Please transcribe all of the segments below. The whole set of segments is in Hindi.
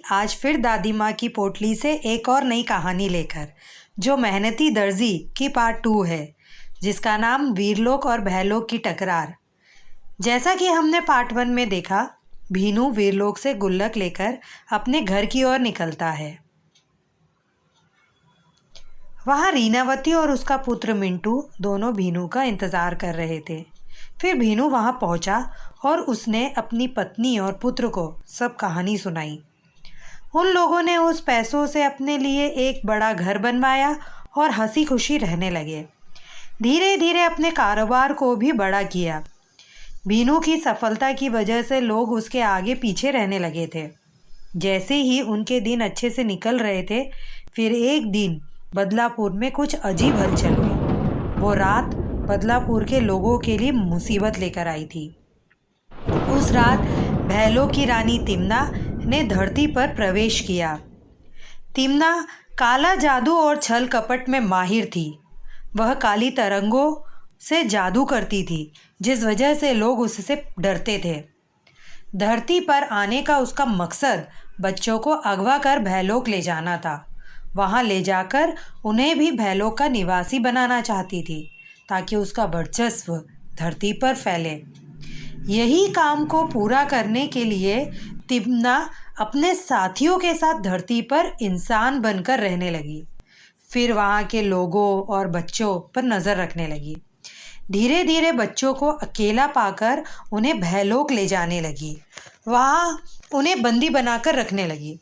आज फिर दादी माँ की पोटली से एक और नई कहानी लेकर, जो मेहनती दर्जी की पार्ट 2 है, जिसका नाम वीरलोक और भयलोक की टकरार। जैसा कि हमने पार्ट 1 में देखा, भीनू वीरलोक से गुल्लक लेकर अपने घर की ओर निकलता है। वहाँ रीनावती और उसका पुत्र मिंटू दोनों भीनू का इंतजार कर रहे थे। फिर भीनू वहाँ पहुँचा और उसने अपनी पत्नी और पुत्र को सब कहानी सुनाई। उन लोगों ने उस पैसों से अपने लिए एक बड़ा घर बनवाया और हंसी खुशी रहने लगे। धीरे धीरे अपने कारोबार को भी बड़ा किया। भीनू की सफलता की वजह से लोग उसके आगे पीछे रहने लगे थे। जैसे ही उनके दिन अच्छे से निकल रहे थे, फिर एक दिन बदलापुर में कुछ अजीब हलचल हुई। वो रात बदलापुर के लोगों के लिए मुसीबत लेकर आई थी। उस रात भैलों की रानी तिम्ना ने धरती पर प्रवेश किया। तिम्ना काला जादू और छल कपट में माहिर थी। वह काली तरंगों से जादू करती थी, जिस वजह से लोग उससे डरते थे। धरती पर आने का उसका मकसद बच्चों को अगवा कर भैलोक ले जाना था। वहां ले जाकर उन्हें भी भैलोक का निवासी बनाना चाहती थी, ताकि उसका वर्चस्व धरती पर फैले। यही काम को पूरा करने के लिए तिम्ना अपने साथियों के साथ धरती पर इंसान बनकर रहने लगी। फिर वहाँ के लोगों और बच्चों पर नज़र रखने लगी। धीरे धीरे बच्चों को अकेला पाकर उन्हें भैलोक ले जाने लगी। वहाँ उन्हें बंदी बनाकर रखने लगी।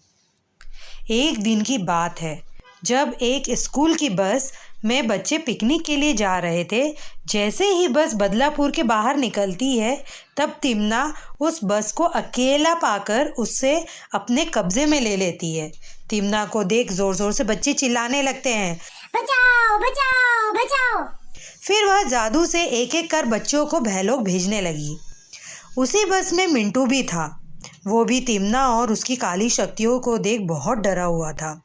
एक दिन की बात है, जब एक स्कूल की बस में बच्चे पिकनिक के लिए जा रहे थे। जैसे ही बस बदलापुर के बाहर निकलती है, तब तिम्ना उस बस को अकेला पाकर उससे अपने कब्जे में ले लेती है। तिम्ना को देख जोर जोर से बच्चे चिल्लाने लगते हैं, बचाओ बचाओ बचाओ। फिर वह जादू से एक एक कर बच्चों को भैलोक भेजने लगी। उसी बस में मिंटू भी था। वो भी तिम्ना और उसकी काली शक्तियों को देख बहुत डरा हुआ था।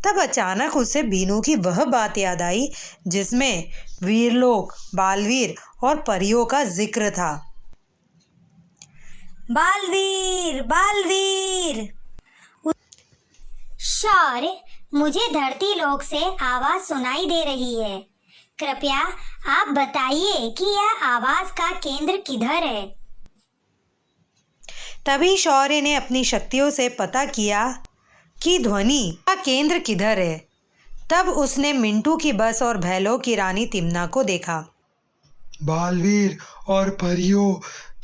तब अचानक उसे भीनू की वह बात याद आई, जिसमें वीरलोक, बालवीर और परियों का जिक्र था। बालवीर, बालवीर। शौर्य, मुझे धरती लोक से आवाज सुनाई दे रही है। कृपया आप बताइए कि यह आवाज का केंद्र किधर है। तभी शौर्य ने अपनी शक्तियों से पता किया कि ध्वनि का केंद्र किधर है। तब उसने मिंटू की बस और भैलोक की रानी तिम्ना को देखा। बालवीर और परियों,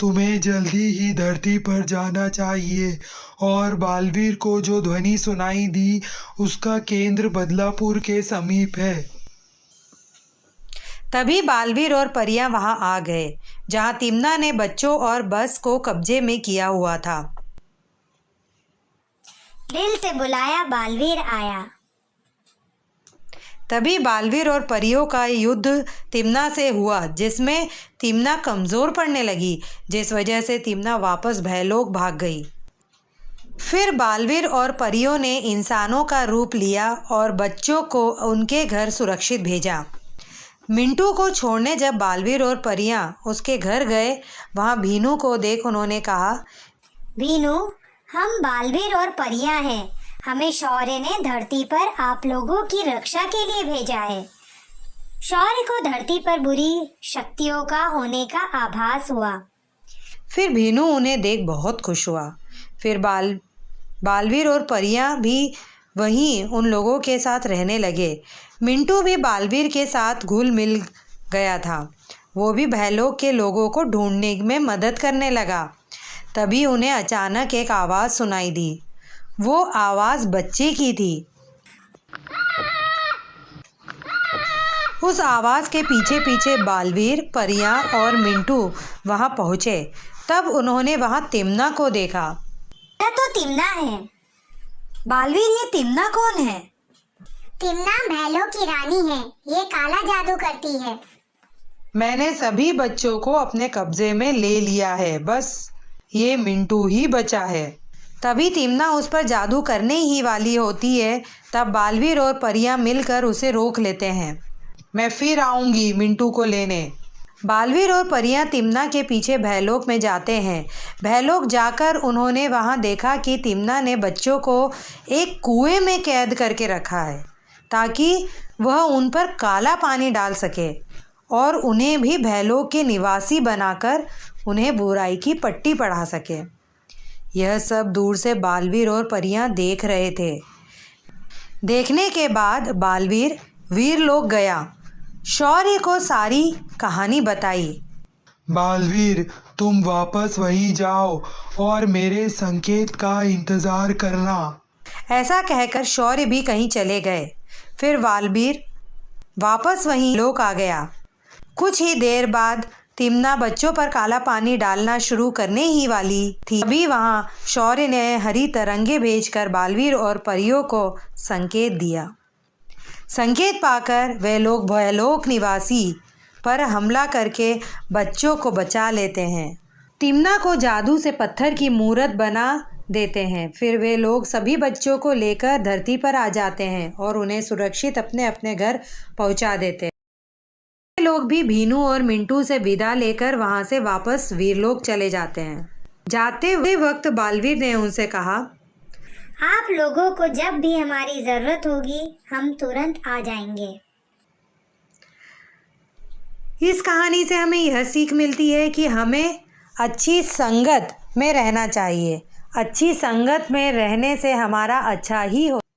तुम्हें जल्दी ही धरती पर जाना चाहिए। और बालवीर को जो ध्वनि सुनाई दी, उसका केंद्र बदलापुर के समीप है। तभी बालवीर और परियां वहां आ गए, जहां तिम्ना ने बच्चों और बस को कब्जे में किया हुआ था। दिल से बुलाया बालवीर आया। तभी बालवीर और परियों का युद्ध तिम्ना से हुआ, जिसमें तिम्ना कमज़ोर पड़ने लगी, जिस वजह से तिम्ना वापस भैलोक भाग गई। फिर बालवीर और परियों ने इंसानों का रूप लिया और बच्चों को उनके घर सुरक्षित भेजा। मिंटू को छोड़ने जब बालवीर और परियां उसके घर गए, वहां भीनू को देख उन्होंने कहा, भीनू, हम बालवीर और परियां हैं। हमें शौर्य ने धरती पर आप लोगों की रक्षा के लिए भेजा है। शौर्य को धरती पर बुरी शक्तियों का होने का आभास हुआ। फिर भीनू उन्हें देख बहुत खुश हुआ। फिर बालवीर और परियां भी वहीं उन लोगों के साथ रहने लगे। मिंटू भी बालवीर के साथ घुल मिल गया था। वो भी भैलोक के लोगों को ढूंढने में मदद करने लगा। तभी उन्हें अचानक एक आवाज़ सुनाई दी। वो आवाज़ बच्चे की थी। उस आवाज़ के पीछे पीछे बालवीर, परियां और मिंटू वहां पहुंचे। तब उन्होंने वहां तिम्ना को देखा। यह तो तिम्ना है। बालवीर, ये तिम्ना कौन है? तिम्ना भैलों की रानी है। ये काला जादू करती है। मैंने सभी बच्चों को अपने कब्जे में ले लिया है, बस ये मिंटू ही बचा है। तभी तिम्ना उस पर जादू करने ही वाली होती है। तब बालवीर और परियां मिलकर उसे रोक लेते हैं। मैं फिर आऊंगी मिंटू को लेने। बालवीर और परियां तिम्ना के पीछे भयलोक में जाते हैं। भयलोक जाकर उन्होंने वहां देखा कि तिम्ना ने बच्चों को एक कुएं में कैद करके रखा है ताकि वह उन पर काला पानी डाल सके और उन्हें भी भयलोक के निवासी बनाकर उन्हें बुराई की पट्टी पढ़ा सके। यह सब दूर से बालवीर और परियां देख रहे थे। देखने के बाद बालवीर वीरलोक गया, शौर्य को सारी कहानी बताई। बालवीर, तुम वापस वहीं जाओ और मेरे संकेत का इंतजार करना। ऐसा कहकर शौर्य भी कहीं चले गए। फिर बालवीर वापस वहीं लोक आ गया। कुछ ही देर बाद तिम्ना बच्चों पर काला पानी डालना शुरू करने ही वाली थी। अभी वहां शौर्य ने हरी तरंगे भेजकर बालवीर और परियों को संकेत दिया। संकेत पाकर वे लोग भयलोक निवासी पर हमला करके बच्चों को बचा लेते हैं। तिम्ना को जादू से पत्थर की मूर्त बना देते हैं। फिर वे लोग सभी बच्चों को लेकर धरती पर आ जाते हैं और उन्हें सुरक्षित अपने अपने घर पहुंचा देते हैं। वे लोग भी भीनू और मिंटू से विदा लेकर वहां से वापस वीरलोक चले जाते हैं। जाते हुए वक्त बालवीर ने उनसे कहा, आप लोगों को जब भी हमारी जरूरत होगी हम तुरंत आ जाएंगे। इस कहानी से हमें यह सीख मिलती है कि हमें अच्छी संगत में रहना चाहिए। अच्छी संगत में रहने से हमारा अच्छा ही हो।